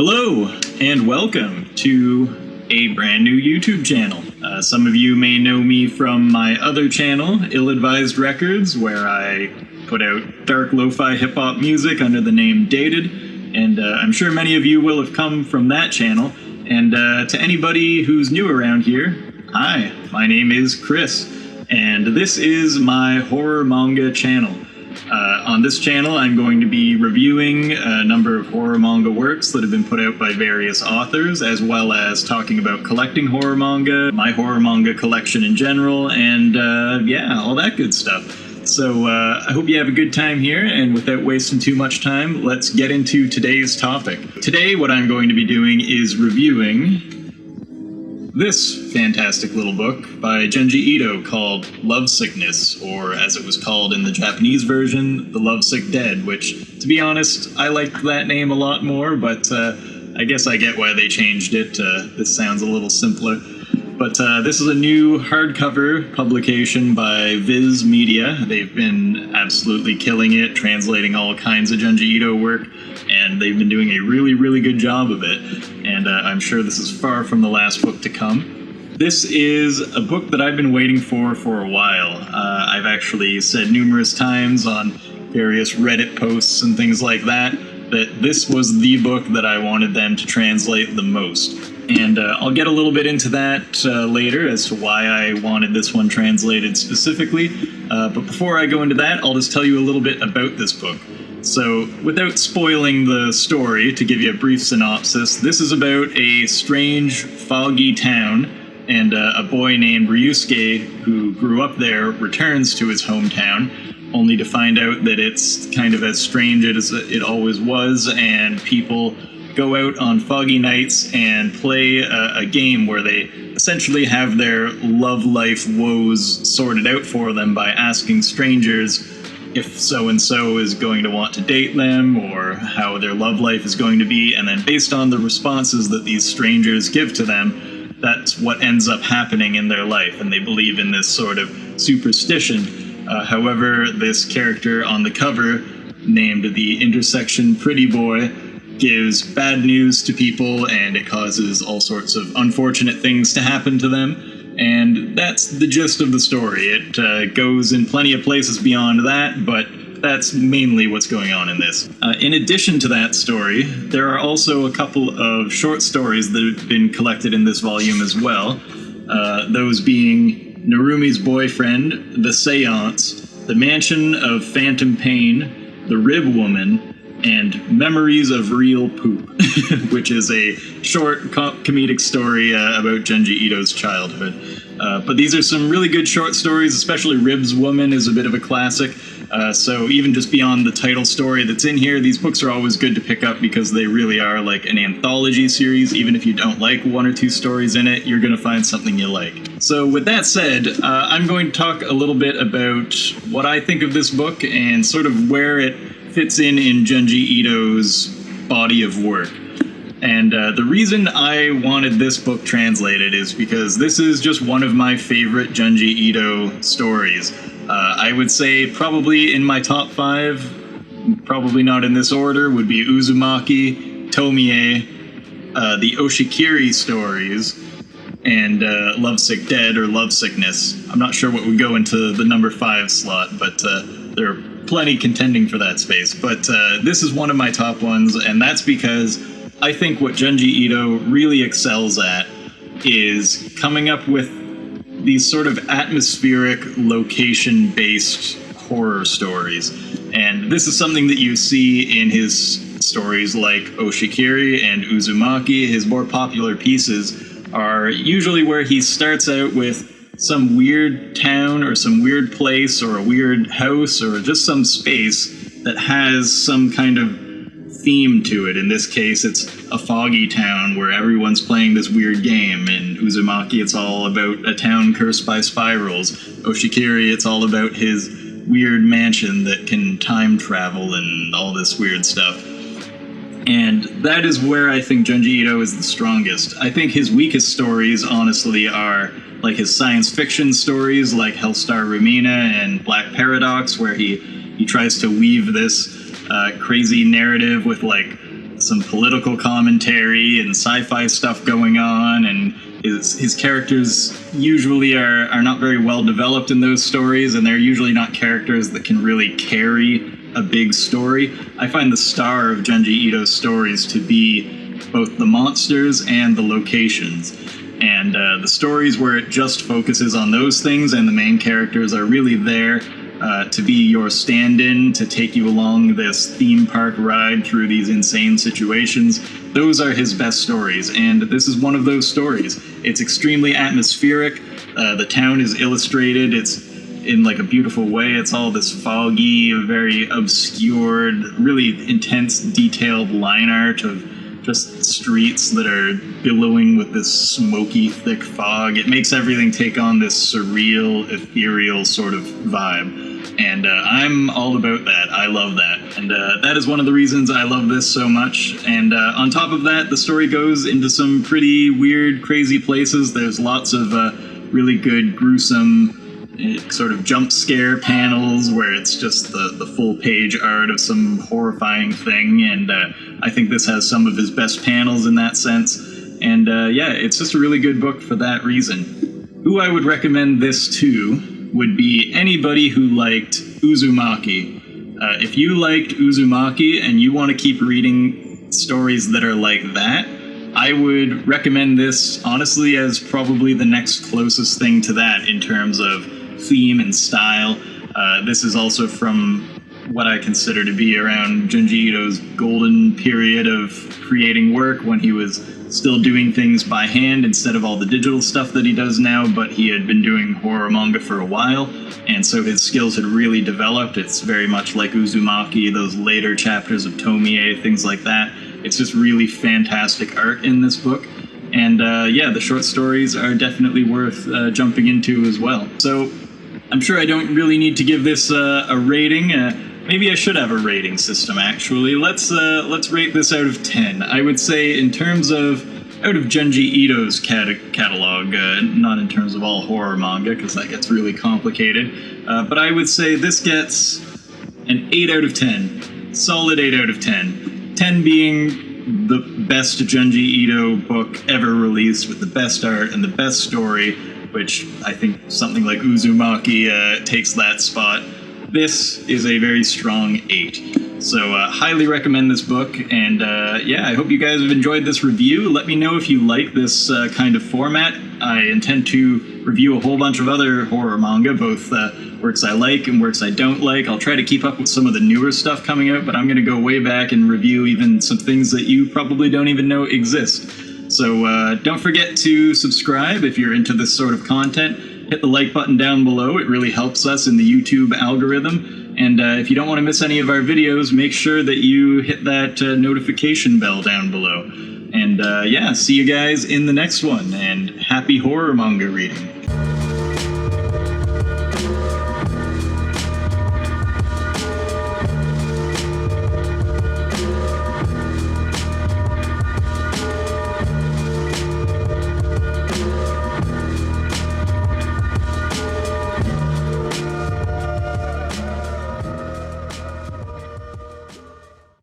Hello, and welcome to a brand new YouTube channel. Some of you may know me from my other channel, Ill-Advised Records, where I put out dark lo-fi hip-hop music under the name Dated, and I'm sure many of you will have come from that channel. And to anybody who's new around here, hi, my name is Chris, and this is my horror manga channel. On this channel, I'm going to be reviewing a number of horror manga works that have been put out by various authors, as well as talking about collecting horror manga, my horror manga collection in general, and all that good stuff. So I hope you have a good time here, and without wasting too much time, let's get into today's topic. Today, what I'm going to be doing is reviewing this fantastic little book by Junji Ito called Lovesickness, or as it was called in the Japanese version, The Lovesick Dead, which, to be honest, I liked that name a lot more, but I guess I get why they changed it. This sounds a little simpler. But this is a new hardcover publication by Viz Media. They've been absolutely killing it, translating all kinds of Junji Ito work, and they've been doing a really, really good job of it. And I'm sure this is far from the last book to come. This is a book that I've been waiting for a while. I've actually said numerous times on various Reddit posts and things like that this was the book that I wanted them to translate the most. And I'll get a little bit into that later as to why I wanted this one translated specifically. But before I go into that, I'll just tell you a little bit about this book. So, without spoiling the story, to give you a brief synopsis, this is about a strange, foggy town, and a boy named Ryusuke, who grew up there, returns to his hometown, only to find out that it's kind of as strange as it always was, and people go out on foggy nights and play a game where they essentially have their love life woes sorted out for them by asking strangers if so-and-so is going to want to date them, or how their love life is going to be, and then based on the responses that these strangers give to them, that's what ends up happening in their life, and they believe in this sort of superstition. However, this character on the cover, named the Intersection Pretty Boy, gives bad news to people, and it causes all sorts of unfortunate things to happen to them. And that's the gist of the story. It goes in plenty of places beyond that, but that's mainly what's going on in this. In addition to that story, there are also a couple of short stories that have been collected in this volume as well. Those being Narumi's Boyfriend, The Seance, The Mansion of Phantom Pain, The Rib Woman, and Memories of Real Poop, which is a short comedic story about Junji Ito's childhood. But these are some really good short stories, especially Rib's Woman is a bit of a classic. So even just beyond the title story that's in here, these books are always good to pick up because they really are like an anthology series. Even if you don't like one or two stories in it, you're going to find something you like. So with that said, I'm going to talk a little bit about what I think of this book and sort of where it fits in Junji Ito's body of work. And the reason I wanted this book translated is because this is just one of my favorite Junji Ito stories. I would say probably in my top 5, probably not in this order, would be Uzumaki, Tomie, the Oshikiri stories, and Lovesick Dead or Lovesickness. I'm not sure what would go into the number 5 slot, but there are plenty contending for that space. But this is one of my top ones, and that's because I think what Junji Ito really excels at is coming up with these sort of atmospheric, location-based horror stories. And this is something that you see in his stories like Oshikiri and Uzumaki. His more popular pieces are usually where he starts out with some weird town or some weird place or a weird house or just some space that has some kind of theme to it. In this case, it's a foggy town where everyone's playing this weird game. In Uzumaki, it's all about a town cursed by spirals. Oshikiri, it's all about his weird mansion that can time travel and all this weird stuff. And that is where I think Junji Ito is the strongest. I think his weakest stories, honestly, are like his science fiction stories like Hellstar Rumina and Black Paradox, where he tries to weave this crazy narrative with like some political commentary and sci-fi stuff going on, and his characters usually are not very well developed in those stories, and they're usually not characters that can really carry a big story. I find the star of Junji Ito's stories to be both the monsters and the locations. And the stories where it just focuses on those things and the main characters are really there to be your stand-in, to take you along this theme park ride through these insane situations. Those are his best stories, and this is one of those stories. It's extremely atmospheric. The town is illustrated. It's in like a beautiful way. It's all this foggy, very obscured, really intense, detailed line art of just streets that are billowing with this smoky, thick fog. It makes everything take on this surreal, ethereal sort of vibe. And I'm all about that. I love that. And that is one of the reasons I love this so much. And on top of that, the story goes into some pretty weird, crazy places. There's lots of really good, gruesome sort of jump scare panels where it's just the full page art of some horrifying thing, and I think this has some of his best panels in that sense, and yeah, it's just a really good book for that reason. Who I would recommend this to would be anybody who liked Uzumaki. If you liked Uzumaki and you want to keep reading stories that are like that, I would recommend this, honestly, as probably the next closest thing to that in terms of theme and style. This is also from what I consider to be around Junji Ito's golden period of creating work, when he was still doing things by hand instead of all the digital stuff that he does now, but he had been doing horror manga for a while, and so his skills had really developed. It's very much like Uzumaki, those later chapters of Tomie, things like that. It's just really fantastic art in this book. And yeah, the short stories are definitely worth jumping into as well. So I'm sure I don't really need to give this a rating. Maybe I should have a rating system, actually. Let's rate this out of 10. I would say in terms of out of Junji Ito's catalog, not in terms of all horror manga, because that gets really complicated, but I would say this gets an 8 out of 10. Solid 8 out of 10. 10 being the best Junji Ito book ever released, with the best art and the best story, which I think something like Uzumaki takes that spot. This is a very strong 8. So highly recommend this book, and yeah, I hope you guys have enjoyed this review. Let me know if you like this kind of format. I intend to review a whole bunch of other horror manga, both works I like and works I don't like. I'll try to keep up with some of the newer stuff coming out, but I'm going to go way back and review even some things that you probably don't even know exist. So don't forget to subscribe if you're into this sort of content. Hit the like button down below. It really helps us in the YouTube algorithm. And if you don't want to miss any of our videos, make sure that you hit that notification bell down below. And yeah, see you guys in the next one, and happy horror manga reading.